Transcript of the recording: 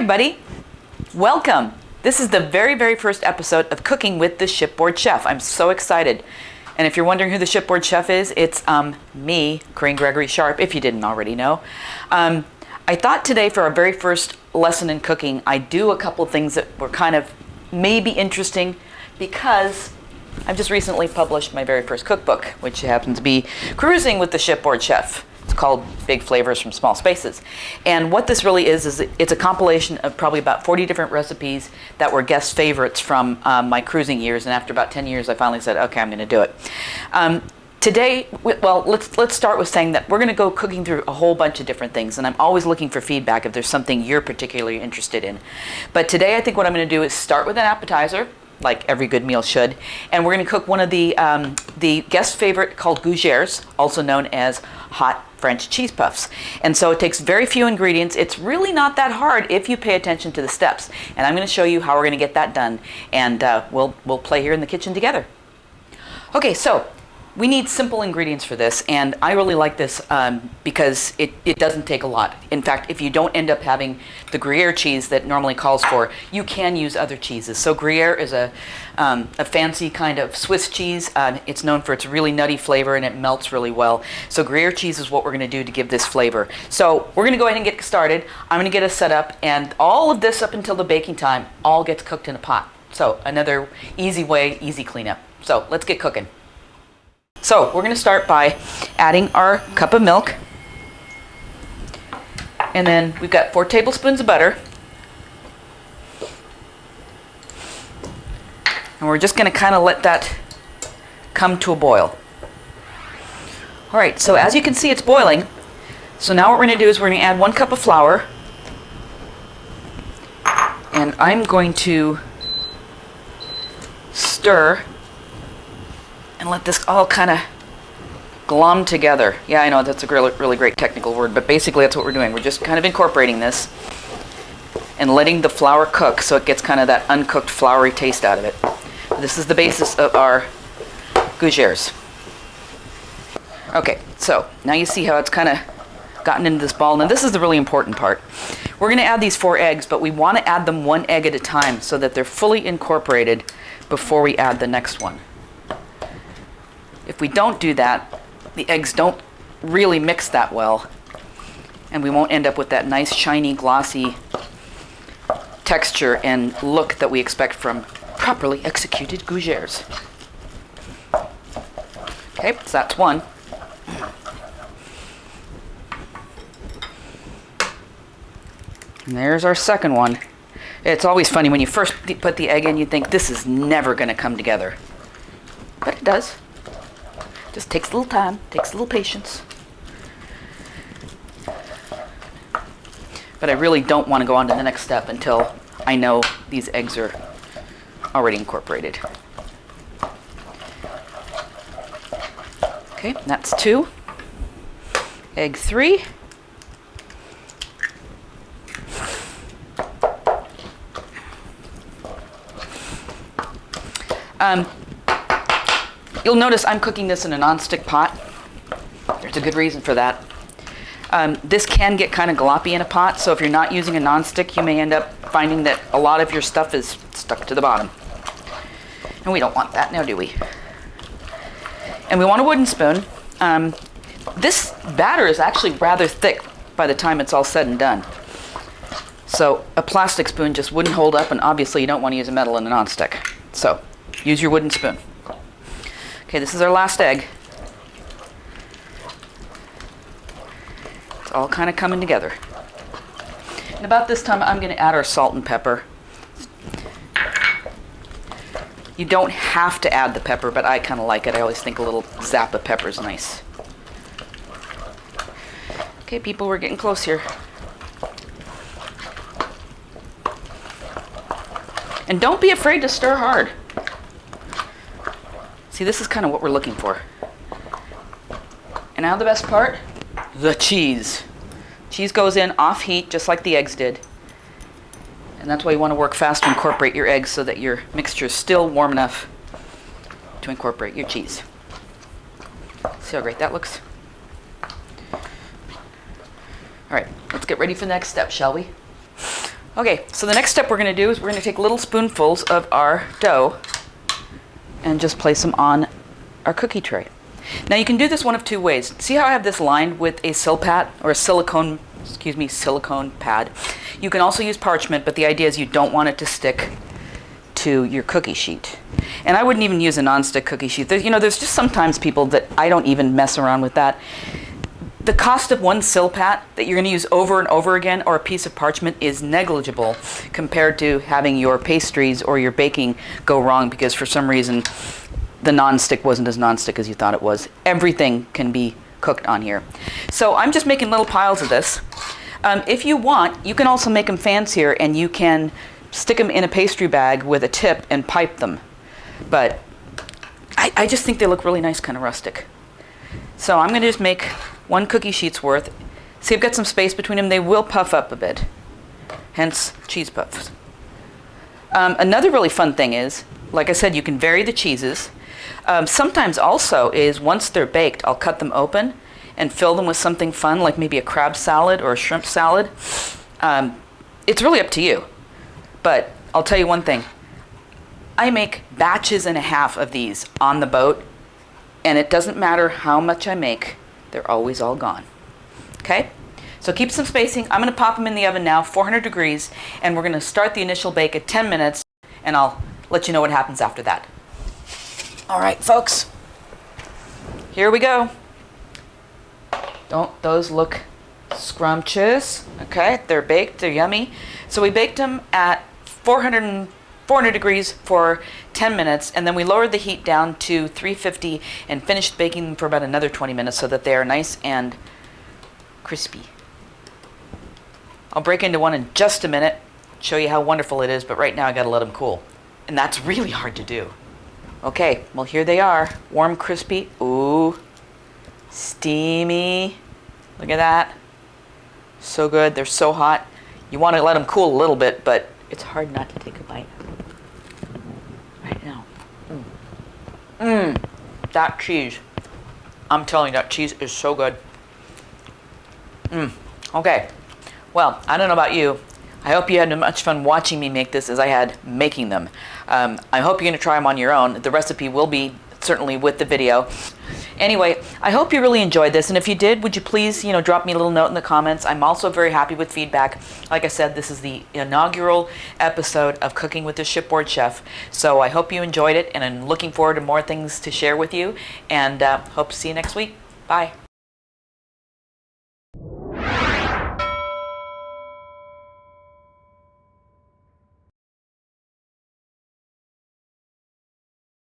everybody. Welcome. This is the very first episode of Cooking with the Shipboard Chef. I'm so excited. And if you're wondering who the Shipboard Chef is, it's me, Corinne Gregory Sharp, if you didn't already know. I thought today for our very first lesson in cooking, I'd do a couple things that were kind of maybe interesting because I've just recently published my very first cookbook, which happens to be Cruising with the Shipboard Chef. It's called Big Flavors from Small Spaces. And what this really is it's a compilation of probably about 40 different recipes that were guest favorites from my cruising years. And after about 10 years, I finally said, okay, I'm going to do it. Today, well, let's start with saying that we're going to go cooking through a whole bunch of different things. And I'm always looking for feedback if there's something you're particularly interested in. But today, I think what I'm going to do is start with an appetizer, like every good meal should. And we're going to cook one of the guest favorite called gougères, also known as hot French cheese puffs. And so it takes very few ingredients. It's really not that hard if you pay attention to the steps. And I'm going to show you how we're going to get that done. And we'll play here in the kitchen together. Okay, so we need simple ingredients for this, and I really like this because it doesn't take a lot. In fact, if you don't end up having the Gruyere cheese that normally calls for, you can use other cheeses. So Gruyere is a fancy kind of Swiss cheese. It's known for its really nutty flavor, and it melts really well. So Gruyere cheese is what we're going to do to give this flavor. So we're going to go ahead and get started. I'm going to get us set up, and all of this up until the baking time all gets cooked in a pot. So another easy way, easy cleanup. So let's get cooking. So we're going to start by adding our cup of milk, and then we've got 4 tablespoons of butter, and we're just going to kind of let that come to a boil. All right, so as you can see, it's boiling. So now what we're going to do is we're going to add 1 cup of flour, and I'm going to stir and let this all kind of glom together. Yeah, I know that's a really great technical word, but basically that's what we're doing. We're just kind of incorporating this and letting the flour cook so it gets kind of that uncooked floury taste out of it. This is the basis of our gougères. Okay, so now you see how it's kind of gotten into this ball. Now this is the really important part. We're going to add these 4 eggs, but we want to add them 1 egg at a time so that they're fully incorporated before we add the next one. If we don't do that, the eggs don't really mix that well, and we won't end up with that nice, shiny, glossy texture and look that we expect from properly executed gougères. Okay, so that's 1. And there's our second one. It's always funny when you first put the egg in, you think this is never going to come together. But it does. Just takes a little time, takes a little patience. But I really don't want to go on to the next step until I know these eggs are already incorporated. Okay, that's 2. Egg 3. You'll notice I'm cooking this in a non-stick pot. There's a good reason for that. This can get kind of gloppy in a pot, so if you're not using a non-stick, you may end up finding that a lot of your stuff is stuck to the bottom. And we don't want that now, do we? And we want a wooden spoon. This batter is actually rather thick by the time it's all said and done. So a plastic spoon just wouldn't hold up, and obviously you don't want to use a metal in a non-stick. So use your wooden spoon. Okay, this is our last egg. It's all kind of coming together. And about this time, I'm going to add our salt and pepper. You don't have to add the pepper, but I kind of like it. I always think a little zap of pepper is nice. Okay, people, we're getting close here. And don't be afraid to stir hard. See, this is kind of what we're looking for. And now the best part, the cheese. Cheese goes in off heat, just like the eggs did. And that's why you want to work fast to incorporate your eggs so that your mixture is still warm enough to incorporate your cheese. See how great that looks? All right, let's get ready for the next step, shall we? Okay, so the next step we're going to do is we're going to take little spoonfuls of our dough and just place them on our cookie tray. Now you can do this one of two ways. See how I have this lined with a silpat or a silicone pad? You can also use parchment, but the idea is you don't want it to stick to your cookie sheet. And I wouldn't even use a non-stick cookie sheet. There's just sometimes people that I don't even mess around with that. The cost of one silpat that you're going to use over and over again, or a piece of parchment, is negligible compared to having your pastries or your baking go wrong because for some reason the non-stick wasn't as non-stick as you thought it was. Everything can be cooked on here. So I'm just making little piles of this. If you want, you can also make them fancier, and you can stick them in a pastry bag with a tip and pipe them. But I just think they look really nice, kind of rustic. So I'm going to just make one cookie sheet's worth. See, I've got some space between them. They will puff up a bit, hence cheese puffs. Another really fun thing is, like I said, you can vary the cheeses. Sometimes also is once they're baked, I'll cut them open and fill them with something fun, like maybe a crab salad or a shrimp salad. It's really up to you. But I'll tell you one thing. I make batches and a half of these on the boat, and it doesn't matter how much I make, they're always all gone. Okay? So keep some spacing. I'm going to pop them in the oven now, 400 degrees, and we're going to start the initial bake at 10 minutes, and I'll let you know what happens after that. All right, folks. Here we go. Don't those look scrumptious? Okay, they're baked, they're yummy. So we baked them at 400 degrees for 10 minutes, and then we lowered the heat down to 350 and finished baking them for about another 20 minutes so that they are nice and crispy. I'll break into one in just a minute, show you how wonderful it is, but right now I gotta let them cool. And that's really hard to do. Okay, well here they are, warm, crispy, ooh, steamy. Look at that. So good, they're so hot. You want to let them cool a little bit, but it's hard not to take a bite right now. That cheese. I'm telling you, that cheese is so good. Okay. Well, I don't know about you. I hope you had as much fun watching me make this as I had making them. I hope you're going to try them on your own. The recipe will be certainly with the video. Anyway, I hope you really enjoyed this, and if you did, would you please, drop me a little note in the comments. I'm also very happy with feedback. Like I said, this is the inaugural episode of Cooking with the Shipboard Chef, so I hope you enjoyed it, and I'm looking forward to more things to share with you, and hope to see you next week. Bye.